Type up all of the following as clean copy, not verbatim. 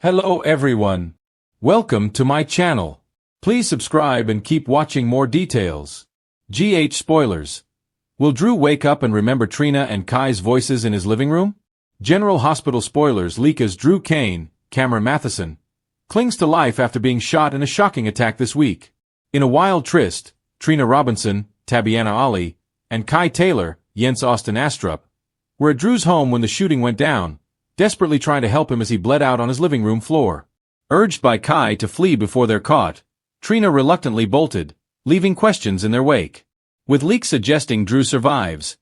Hello everyone. Welcome to my channel. Please subscribe and keep watching more details. Spoilers. Will Drew wake up and remember Trina and Kai's voices in his living room? General Hospital spoilers leak as Drew Kane, Cameron Matheson, clings to life after being shot in a shocking attack this week. In a wild tryst, Trina Robinson, Tabiana Ali, and Kai Taylor, Jens Austin Astrup, were at Drew's home when the shooting went down, desperately trying to help him as he bled out on his living room floor. Urged by Kai to flee before they're caught, Trina reluctantly bolted, leaving questions in their wake. With leaks suggesting Drew survives,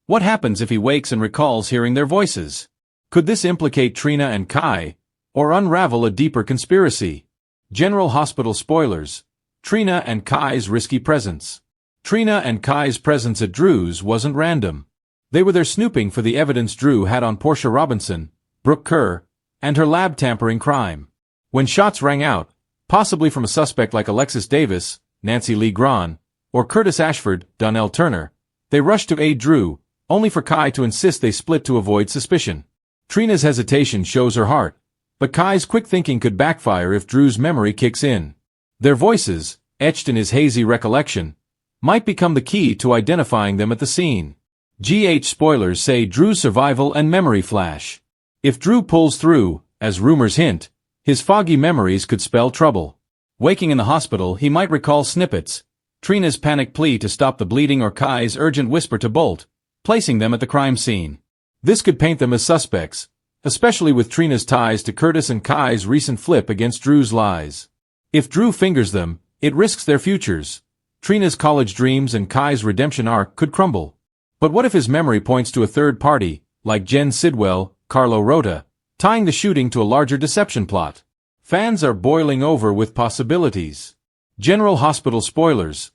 what happens if he wakes and recalls hearing their voices? Could this implicate Trina and Kai, or unravel a deeper conspiracy? General Hospital spoilers. Trina and Kai's risky presence. Trina and Kai's presence at Drew's wasn't random. They were there snooping for the evidence Drew had on Portia Robinson, Brooke Kerr, and her lab tampering crime. When shots rang out, possibly from a suspect like Alexis Davis, Nancy Lee Grahn, or Curtis Ashford, Donnell Turner, they rushed to aid Drew, only for Kai to insist they split to avoid suspicion. Trina's hesitation shows her heart, but Kai's quick thinking could backfire if Drew's memory kicks in. Their voices, etched in his hazy recollection, might become the key to identifying them at the scene. Spoilers say Drew's survival and memory flash. If Drew pulls through, as rumors hint, his foggy memories could spell trouble. Waking in the hospital, he might recall snippets, Trina's panic plea to stop the bleeding or Kai's urgent whisper to bolt, placing them at the crime scene. This could paint them as suspects, especially with Trina's ties to Curtis and Kai's recent flip against Drew's lies. If Drew fingers them, it risks their futures. Trina's college dreams and Kai's redemption arc could crumble. But what if his memory points to a third party, like Jen Sidwell, Carlo Rota, tying the shooting to a larger deception plot? Fans are boiling over with possibilities. General Hospital spoilers.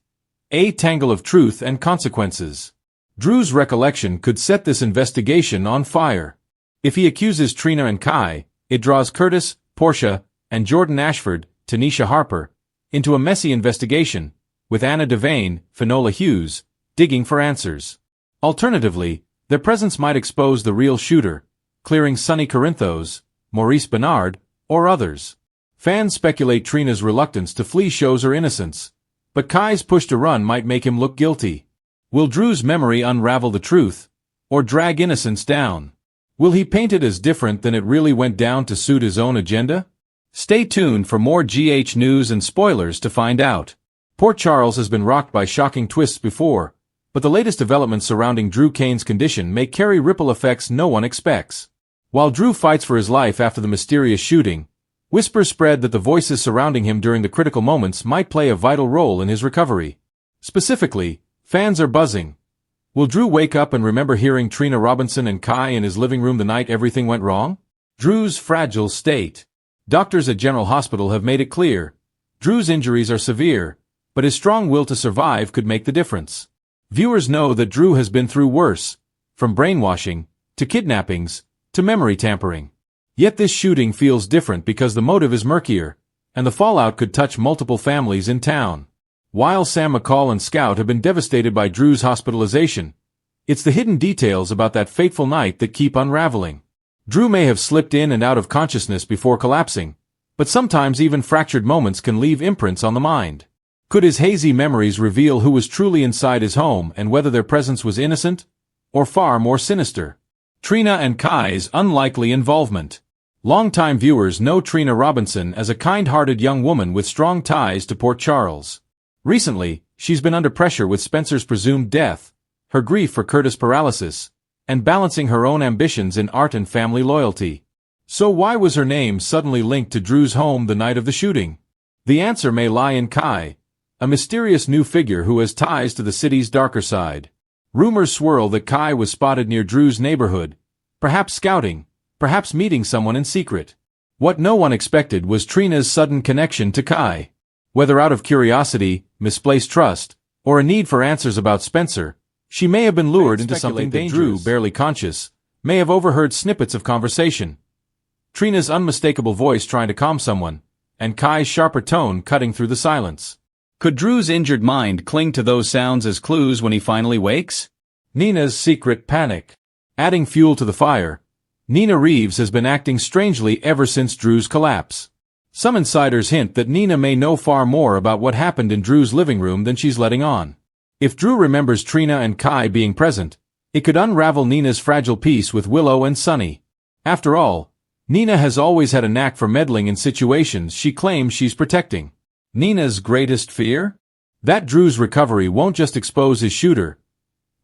A tangle of truth and consequences. Drew's recollection could set this investigation on fire. If he accuses Trina and Kai, it draws Curtis, Portia, and Jordan Ashford, Tanisha Harper, into a messy investigation, with Anna Devane, Finola Hughes, digging for answers. Alternatively, their presence might expose the real shooter, clearing Sonny Corinthos, Maurice Bernard, or others. Fans speculate Trina's reluctance to flee shows her innocence, but Kai's push to run might make him look guilty. Will Drew's memory unravel the truth, or drag innocence down? Will he paint it as different than it really went down to suit his own agenda? Stay tuned for more news and spoilers to find out. Port Charles has been rocked by shocking twists before, but the latest developments surrounding Drew Kane's condition may carry ripple effects no one expects. While Drew fights for his life after the mysterious shooting, whispers spread that the voices surrounding him during the critical moments might play a vital role in his recovery. Specifically, fans are buzzing. Will Drew wake up and remember hearing Trina Robinson and Kai in his living room the night everything went wrong? Drew's fragile state. Doctors at General Hospital have made it clear. Drew's injuries are severe, but his strong will to survive could make the difference. Viewers know that Drew has been through worse, from brainwashing, to kidnappings, to memory tampering. Yet this shooting feels different because the motive is murkier, and the fallout could touch multiple families in town. While Sam McCall and Scout have been devastated by Drew's hospitalization, it's the hidden details about that fateful night that keep unraveling. Drew may have slipped in and out of consciousness before collapsing, but sometimes even fractured moments can leave imprints on the mind. Could his hazy memories reveal who was truly inside his home and whether their presence was innocent, or far more sinister? Trina and Kai's unlikely involvement. Longtime viewers know Trina Robinson as a kind-hearted young woman with strong ties to Port Charles. Recently, she's been under pressure with Spencer's presumed death, her grief for Curtis' paralysis, and balancing her own ambitions in art and family loyalty. So why was her name suddenly linked to Drew's home the night of the shooting? The answer may lie in Kai, a mysterious new figure who has ties to the city's darker side. Rumors swirl that Kai was spotted near Drew's neighborhood, perhaps scouting, perhaps meeting someone in secret. What no one expected was Trina's sudden connection to Kai. Whether out of curiosity, misplaced trust, or a need for answers about Spencer, she may have been lured into something that Drew, barely conscious, may have overheard snippets of conversation. Trina's unmistakable voice trying to calm someone, and Kai's sharper tone cutting through the silence. Could Drew's injured mind cling to those sounds as clues when he finally wakes? Nina's secret panic. Adding fuel to the fire, Nina Reeves has been acting strangely ever since Drew's collapse. Some insiders hint that Nina may know far more about what happened in Drew's living room than she's letting on. If Drew remembers Trina and Kai being present, it could unravel Nina's fragile peace with Willow and Sunny. After all, Nina has always had a knack for meddling in situations she claims she's protecting. Nina's greatest fear? That Drew's recovery won't just expose his shooter,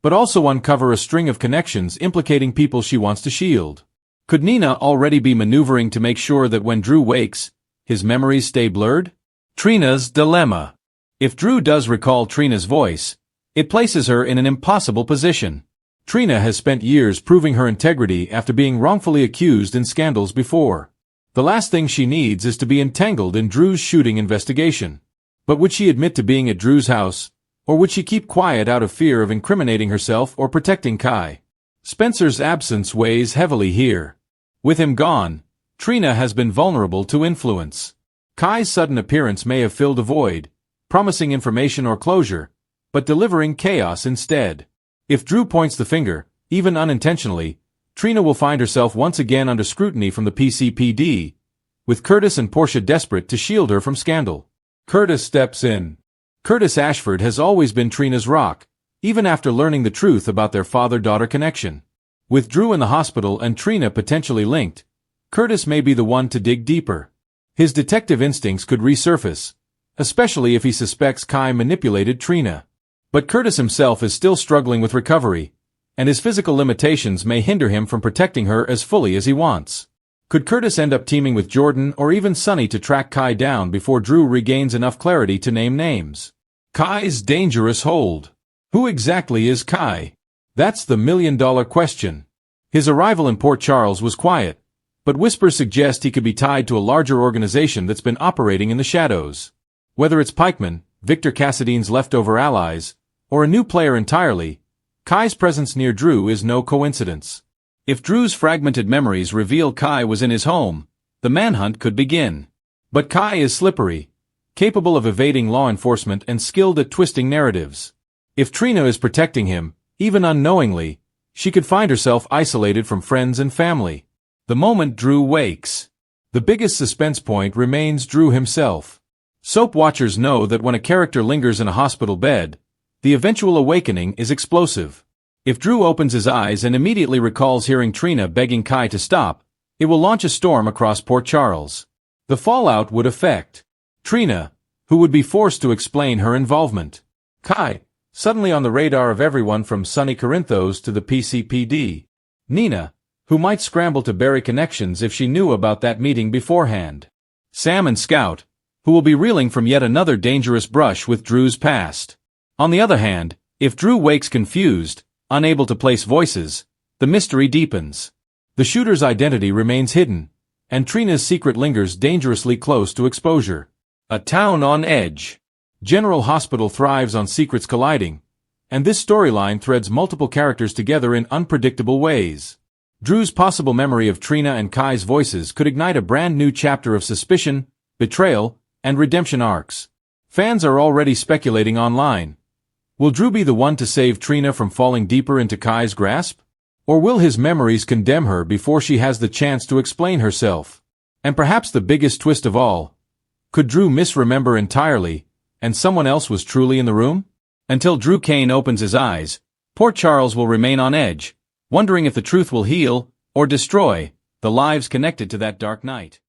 but also uncover a string of connections implicating people she wants to shield. Could Nina already be maneuvering to make sure that when Drew wakes, his memories stay blurred? Trina's dilemma. If Drew does recall Trina's voice, it places her in an impossible position. Trina has spent years proving her integrity after being wrongfully accused in scandals before. The last thing she needs is to be entangled in Drew's shooting investigation. But would she admit to being at Drew's house, or would she keep quiet out of fear of incriminating herself or protecting Kai? Spencer's absence weighs heavily here. With him gone, Trina has been vulnerable to influence. Kai's sudden appearance may have filled a void, promising information or closure, but delivering chaos instead. If Drew points the finger, even unintentionally, Trina will find herself once again under scrutiny from the PCPD, with Curtis and Portia desperate to shield her from scandal. Curtis steps in. Curtis Ashford has always been Trina's rock, even after learning the truth about their father-daughter connection. With Drew in the hospital and Trina potentially linked, Curtis may be the one to dig deeper. His detective instincts could resurface, especially if he suspects Kai manipulated Trina. But Curtis himself is still struggling with recovery, and his physical limitations may hinder him from protecting her as fully as he wants. Could Curtis end up teaming with Jordan or even Sunny to track Kai down before Drew regains enough clarity to name names? Kai's dangerous hold. Who exactly is Kai? That's the million-dollar question. His arrival in Port Charles was quiet, but whispers suggest he could be tied to a larger organization that's been operating in the shadows. Whether it's pikemen, Victor Cassidy's leftover allies, or a new player entirely, Kai's presence near Drew is no coincidence. If Drew's fragmented memories reveal Kai was in his home, the manhunt could begin. But Kai is slippery, capable of evading law enforcement and skilled at twisting narratives. If Trina is protecting him, even unknowingly, she could find herself isolated from friends and family. The moment Drew wakes, the biggest suspense point remains Drew himself. Soap watchers know that when a character lingers in a hospital bed, the eventual awakening is explosive. If Drew opens his eyes and immediately recalls hearing Trina begging Kai to stop, it will launch a storm across Port Charles. The fallout would affect Trina, who would be forced to explain her involvement. Kai, suddenly on the radar of everyone from Sunny Corinthos to the PCPD. Nina, who might scramble to bury connections if she knew about that meeting beforehand. Sam and Scout, who will be reeling from yet another dangerous brush with Drew's past. On the other hand, if Drew wakes confused, unable to place voices, the mystery deepens. The shooter's identity remains hidden, and Trina's secret lingers dangerously close to exposure. A town on edge. General Hospital thrives on secrets colliding, and this storyline threads multiple characters together in unpredictable ways. Drew's possible memory of Trina and Kai's voices could ignite a brand new chapter of suspicion, betrayal, and redemption arcs. Fans are already speculating online. Will Drew be the one to save Trina from falling deeper into Kai's grasp? Or will his memories condemn her before she has the chance to explain herself? And perhaps the biggest twist of all, could Drew misremember entirely, and someone else was truly in the room? Until Drew Kane opens his eyes, Port Charles will remain on edge, wondering if the truth will heal, or destroy, the lives connected to that dark night.